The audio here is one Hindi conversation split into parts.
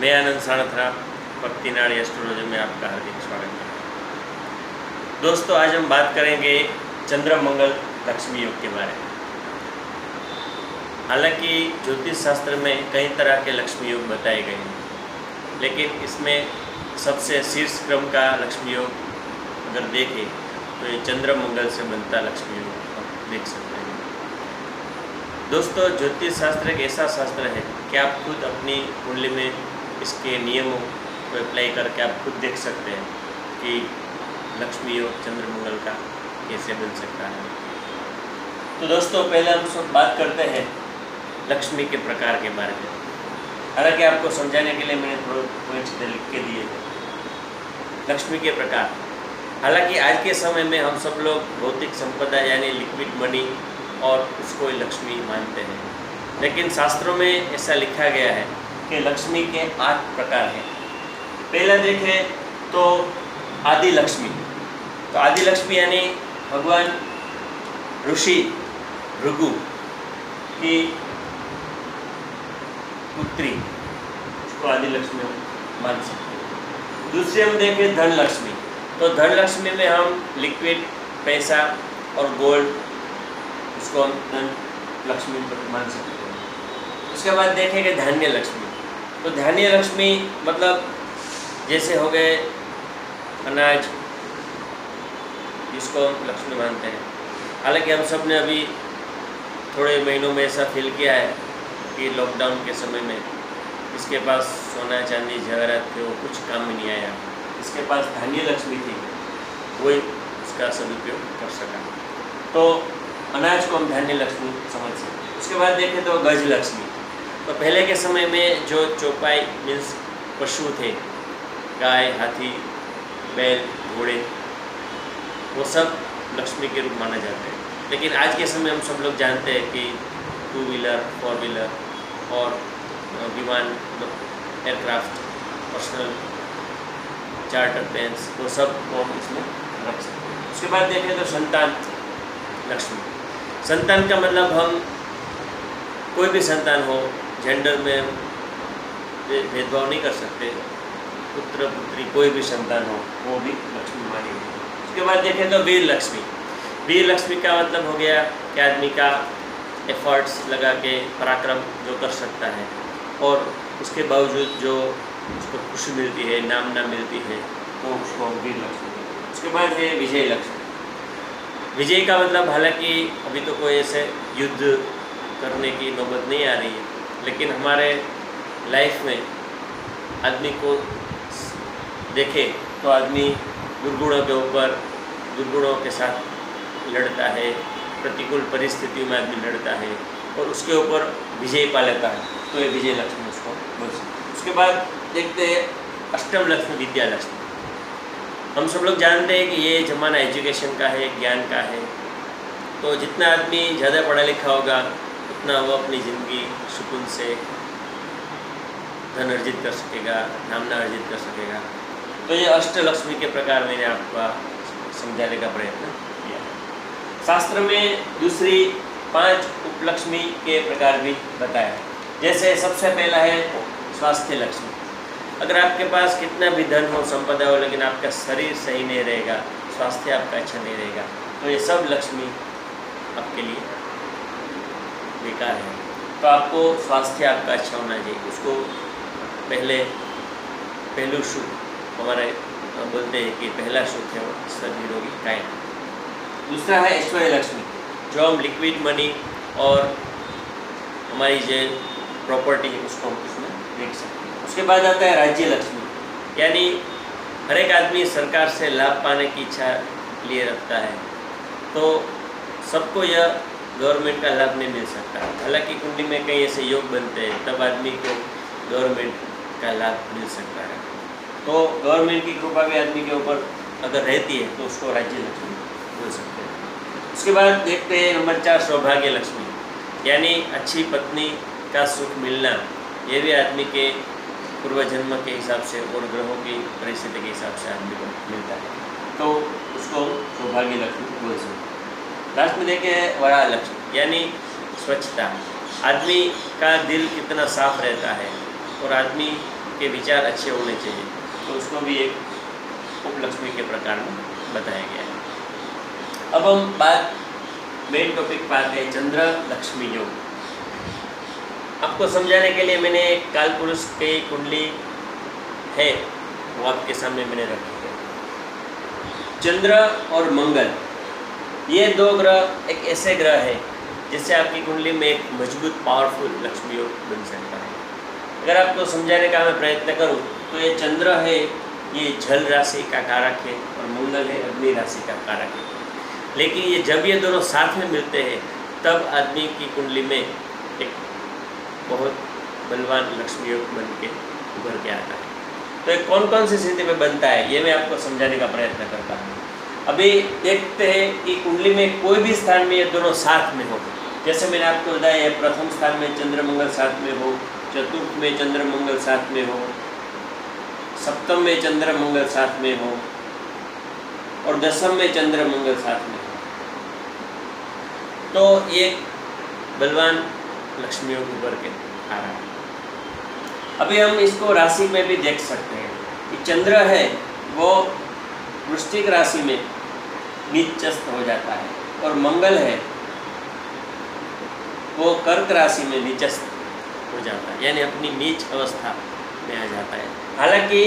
मैं आनंद साणथरा भक्तिनाड़ी एस्ट्रोलॉजी में आपका हार्दिक स्वागत है। दोस्तों, आज हम बात करेंगे चंद्र मंगल लक्ष्मी योग के बारे में। हालांकि ज्योतिष शास्त्र में कई तरह के लक्ष्मी योग बताए गए हैं, लेकिन इसमें सबसे शीर्ष क्रम का लक्ष्मी योग अगर देखें तो ये चंद्र मंगल से बनता लक्ष्मी योग आप देख सकते हैं। दोस्तों, ज्योतिष शास्त्र एक ऐसा शास्त्र है कि आप खुद अपनी कुंडली में इसके नियमों को अप्लाई करके आप खुद देख सकते हैं कि लक्ष्मी योग चंद्र मंगल का कैसे बन सकता है। तो दोस्तों, पहले हम सब बात करते हैं लक्ष्मी के प्रकार के बारे में। हालांकि आपको समझाने के लिए मैंने थोड़े पॉइंट्स लिख के दिए हैं। लक्ष्मी के प्रकार, हालांकि आज के समय में हम सब लोग भौतिक संपदा यानी लिक्विड मनी और उसको लक्ष्मी मानते हैं, लेकिन शास्त्रों में ऐसा लिखा गया है कि लक्ष्मी के 8 प्रकार हैं। पहला देखें तो आदि लक्ष्मी। तो आदि लक्ष्मी यानी भगवान ऋषि भृगु की पुत्री, उसको आदि लक्ष्मी हम मान सकते हैं। दूसरी हम देखें धन लक्ष्मी। तो धन लक्ष्मी में हम लिक्विड पैसा और गोल्ड, उसको हम धन लक्ष्मी मान सकते हैं। उसके बाद देखेंगे धान्य लक्ष्मी। तो धान्य लक्ष्मी मतलब जैसे हो गए अनाज, जिसको हम लक्ष्मी मानते हैं। हालांकि हम सब ने अभी थोड़े महीनों में ऐसा फील किया है कि लॉकडाउन के समय में इसके पास सोना चांदी जवाहरात थे, वो कुछ काम में नहीं आया। इसके पास धान्य लक्ष्मी थी, वही उसका सदुपयोग कर सका। तो अनाज को हम धान्य लक्ष्मी समझ सकते हैं। उसके बाद देखें तो गज लक्ष्मी। तो पहले के समय में जो चौपाई मीन्स पशु थे, गाय, हाथी, बैल, घोड़े, वो सब लक्ष्मी के रूप माना जाता है। लेकिन आज के समय हम सब लोग जानते हैं कि 2 व्हीलर 4 व्हीलर और विमान, एयरक्राफ्ट, पर्सनल चार्टर प्लेन्स, वो सब को हम इसमें रख सकते हैं। उसके बाद देखें तो संतान लक्ष्मी। संतान का मतलब हम कोई भी संतान हो, जेंडर में भेदभाव नहीं कर सकते, पुत्र पुत्री कोई भी संतान हो वो भी लक्ष्मी मानी गई। उसके बाद देखें तो वीर लक्ष्मी। वीर लक्ष्मी का मतलब हो गया कि आदमी का एफर्ट्स लगा के पराक्रम जो कर सकता है और उसके बावजूद जो उसको खुशी मिलती है, नामना मिलती है, तो उसको वीर लक्ष्मी। उसके बाद है विजय लक्ष्मी। विजय का मतलब, हालांकि अभी तो कोई ऐसे युद्ध करने की नौबत नहीं आ रही है, लेकिन हमारे लाइफ में आदमी को देखे तो आदमी दुर्गुणों के ऊपर, दुर्गुणों के साथ लड़ता है, प्रतिकूल परिस्थितियों में आदमी लड़ता है और उसके ऊपर विजय पा लेता है, तो ये विजय लक्ष्मी उसको बोल सकते हैं। उसके बाद देखते हैं अष्टम लक्ष्मी, विद्या लक्ष्मी। हम सब लोग जानते हैं कि ये ज़माना एजुकेशन का है, ज्ञान का है। तो जितना आदमी ज़्यादा पढ़ा लिखा होगा उतना वो अपनी ज़िंदगी सुकून से धन अर्जित कर सकेगा, नामना अर्जित कर सकेगा। तो ये अष्टलक्ष्मी के प्रकार मैंने आपको समझाने का प्रयत्न किया। शास्त्र में दूसरी 5 उपलक्ष्मी के प्रकार भी बताया। जैसे सबसे पहला है स्वास्थ्य लक्ष्मी। अगर आपके पास कितना भी धन हो, संपदा हो, लेकिन आपका शरीर सही नहीं रहेगा, स्वास्थ्य आपका अच्छा नहीं रहेगा, तो ये सब लक्ष्मी आपके लिए बेकार है। तो आपको स्वास्थ्य आपका अच्छा होना चाहिए। उसको पहलू सुख, हमारे बोलते हैं कि पहला सुख है वो सभी रोगी कायम। दूसरा है ऐश्वर्य लक्ष्मी, जो हम लिक्विड मनी और हमारी जो प्रॉपर्टी है उसको हम उसमें देख सकते हैं। उसके बाद आता है राज्य लक्ष्मी, यानी हर एक आदमी सरकार से लाभ पाने की इच्छा लिए रखता है, तो सबको यह गवर्नमेंट का लाभ नहीं मिल सकता। हालांकि कुंडली में कई ऐसे योग बनते हैं, तब आदमी को गवर्नमेंट का लाभ मिल सकता है। तो गवर्नमेंट की कृपा भी आदमी के ऊपर अगर रहती है तो उसको राज्य लक्ष्मी बोल सकते हैं। उसके बाद देखते हैं नंबर 4 सौभाग्य लक्ष्मी, यानी अच्छी पत्नी का सुख मिलना। ये भी आदमी के पूर्व जन्म के हिसाब से और ग्रहों की परिस्थिति के हिसाब से आदमी को मिलता है, तो उसको सौभाग्य लक्ष्मी बोल सकते हैं। लास्ट में देखें वराह लक्ष्मी, यानी स्वच्छता। आदमी का दिल कितना साफ रहता है और आदमी के विचार अच्छे होने चाहिए, तो उसको भी एक उपलक्ष्मी के प्रकार में बताया गया है। अब हम बात मेन टॉपिक पर आते हैं, चंद्र लक्ष्मी योग। आपको समझाने के लिए मैंने एक काल पुरुष की कुंडली है वो आपके सामने मैंने रखी है। चंद्र और मंगल ये दो ग्रह एक ऐसे ग्रह है जिससे आपकी कुंडली में एक मजबूत पावरफुल लक्ष्मी योग बन सकता है। अगर आपको समझाने का मैं प्रयत्न करूं तो ये चंद्र है, ये जल राशि का कारक है और मंगल है अग्नि राशि का कारक है। लेकिन ये जब ये दोनों साथ में मिलते हैं तब आदमी की कुंडली में एक बहुत बलवान लक्ष्मी योग बन के उभर के आता है। तो ये कौन कौन सी स्थिति में बनता है ये मैं आपको समझाने का प्रयत्न करता हूँ। अभी देखते हैं कि कुंडली में कोई भी स्थान में ये दोनों साथ में हो। जैसे मैंने आपको बताया प्रथम स्थान में चंद्र मंगल साथ में हो, चतुर्थ में चंद्र मंगल साथ में हो, सप्तम में चंद्र मंगल साथ में हो और दसम में चंद्र मंगल साथ में हो, तो ये बलवान लक्ष्मी योग उभर के आ रहा है। अभी हम इसको राशि में भी देख सकते हैं कि चंद्र है वो वृश्चिक राशि में नीचस्थ हो जाता है और मंगल है वो कर्क राशि में नीचस्थ हो जाता है, यानी अपनी नीच अवस्था में आ जाता है। हालांकि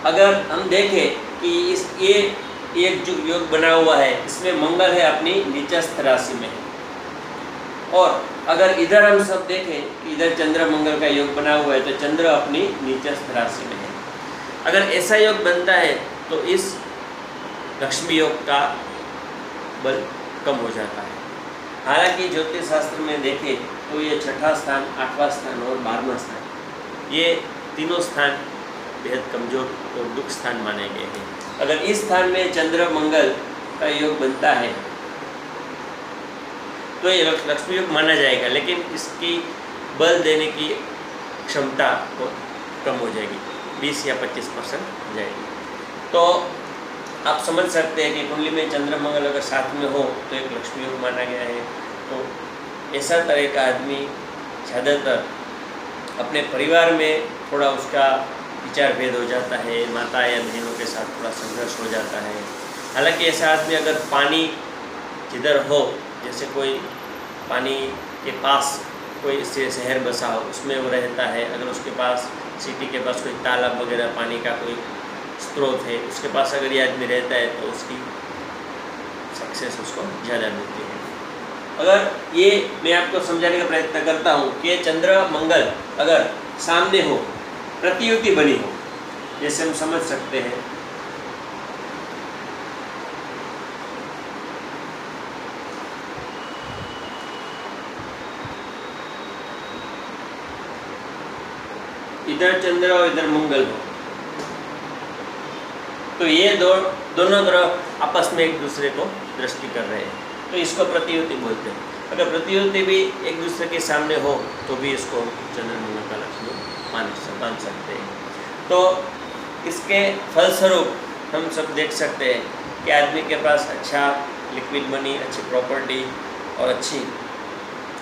अगर हम देखें कि ये एक जो योग बना हुआ है इसमें मंगल है अपनी नीचस्थ राशि में है, और अगर इधर हम सब देखें कि इधर चंद्र मंगल का योग बना हुआ है तो चंद्र अपनी नीचस्थ राशि में है। अगर ऐसा योग बनता है तो इस लक्ष्मी योग का बल कम हो जाता है। हालांकि ज्योतिष शास्त्र में देखें तो ये छठा स्थान, आठवां स्थान और 12वां स्थान, ये तीनों स्थान बेहद कमजोर और दुख स्थान माने गए हैं। अगर इस स्थान में चंद्र मंगल का योग बनता है तो ये लक्ष्मी योग माना जाएगा, लेकिन इसकी बल देने की क्षमता बहुत कम हो जाएगी, 20 या 25% हो जाएगी। तो आप समझ सकते हैं कि कुंडली में चंद्र मंगल अगर साथ में हो तो एक लक्ष्मी योग माना गया है। तो ऐसा तरह का आदमी ज़्यादातर अपने परिवार में थोड़ा उसका विचार भेद हो जाता है, माता या बहनों के साथ थोड़ा संघर्ष हो जाता है। हालांकि ऐसा आदमी अगर पानी जिधर हो, जैसे कोई पानी के पास कोई से शहर बसा हो उसमें वो रहता है, अगर उसके पास सिटी के पास कोई तालाब वगैरह पानी का कोई स्रोत है उसके पास अगर ये आदमी रहता है तो उसकी सक्सेस उसको ज़्यादा मिलती है। अगर ये मैं आपको समझाने का प्रयत्न करता हूँ कि चंद्र मंगल अगर सामने हो, प्रतियुति बनी हो, जैसे हम समझ सकते हैं इधर चंद्र और इधर मंगल हो, तो ये दोनों ग्रह आपस में एक दूसरे को दृष्टि कर रहे हैं, तो इसको प्रतियुति बोलते हैं। अगर प्रतियुति भी एक दूसरे के सामने हो तो भी इसको चंद्र मंगल का लक्ष्मी मान सकते हैं। तो इसके फलस्वरूप हम सब देख सकते हैं कि आदमी के पास अच्छा लिक्विड मनी, अच्छी प्रॉपर्टी और अच्छी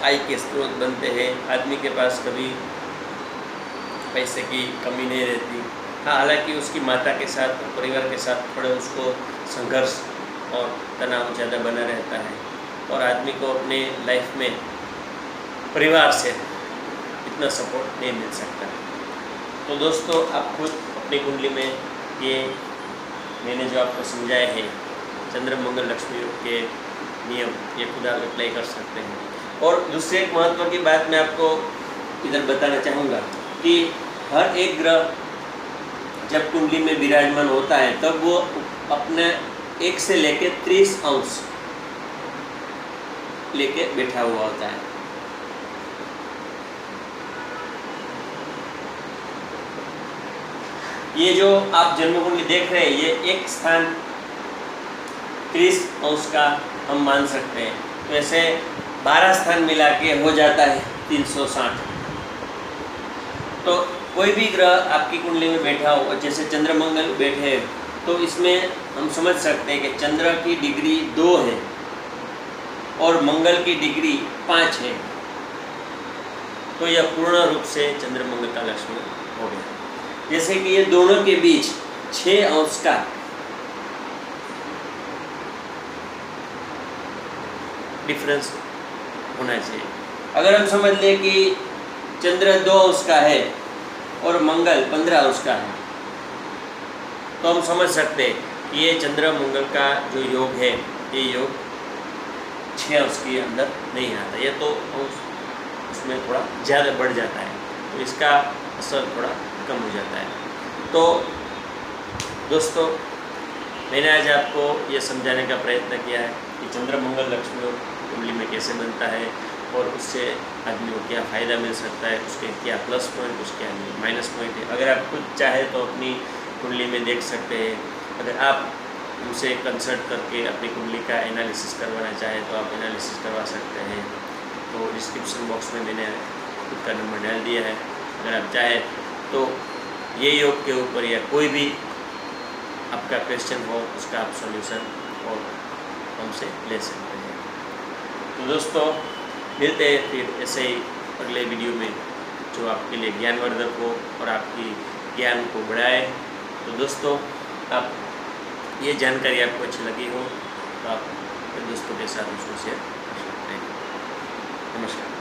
आय के स्रोत बनते हैं। आदमी के पास कभी पैसे की कमी नहीं रहती। हाँ, हालांकि उसकी माता के साथ, परिवार के साथ थोड़ा उसको संघर्ष और तनाव ज़्यादा बना रहता है, और आदमी को अपने लाइफ में परिवार से इतना सपोर्ट नहीं मिल सकता। तो दोस्तों, आप खुद अपनी कुंडली में ये मैंने जो आपको समझाए हैं चंद्र मंगल लक्ष्मी योग के नियम, ये खुद आप अप्लाई कर सकते हैं। और दूसरी एक महत्व की बात मैं आपको इधर बताना चाहूँगा कि हर एक ग्रह जब कुंडली में विराजमान होता है तब वो अपने 1 से लेके 30 अंश लेके बैठा हुआ होता है। ये जो आप जन्म कुंडली देख रहे हैं, ये एक स्थान 30 अंश का हम मान सकते हैं। तो ऐसे 12 स्थान मिला के हो जाता है 360। तो कोई भी ग्रह आपकी कुंडली में बैठा हो, जैसे चंद्र मंगल बैठे, तो इसमें हम समझ सकते हैं कि चंद्र की डिग्री 2 है और मंगल की डिग्री 5 है। तो यह पूर्ण रूप से चंद्र मंगल का लक्ष्मी हो गया। जैसे कि ये दोनों के बीच 6 अंश का डिफरेंस होना चाहिए। अगर हम समझ लें कि चंद्र 2 अंश का है और मंगल 15 अंश का है, तो हम समझ सकते हैं कि ये चंद्र मंगल का जो योग है, ये योग 6 अंश के अंदर नहीं आता, ये तो उसमें थोड़ा ज़्यादा बढ़ जाता है, तो इसका असर थोड़ा कम हो जाता है। तो दोस्तों, मैंने आज आपको ये समझाने का प्रयत्न किया है कि चंद्र मंगल लक्ष्मी योग कुंडली में कैसे बनता है और उससे आदमी को क्या फ़ायदा मिल सकता है, उसके क्या प्लस पॉइंट, उसके माइनस पॉइंट है। अगर आप खुद चाहे तो अपनी कुंडली में देख सकते हैं। अगर आप उनसे कंसल्ट करके अपनी कुंडली का एनालिसिस करवाना चाहें तो आप एनालिसिस करवा सकते हैं। तो डिस्क्रिप्शन बॉक्स में मैंने खुद का नंबर डाल दिया है। अगर आप चाहें तो ये योग के ऊपर या कोई भी आपका क्वेश्चन हो, उसका आप सॉल्यूशन और हमसे ले सकते हैं। तो दोस्तों, मिलते हैं फिर ऐसे ही अगले वीडियो में जो आपके लिए ज्ञानवर्धक हो और आपकी ज्ञान को बढ़ाए। तो दोस्तों, आप ये जानकारी आपको अच्छी लगी हो तो आप अपने दोस्तों के साथ उसको शेयर कर सकते हैं। नमस्कार।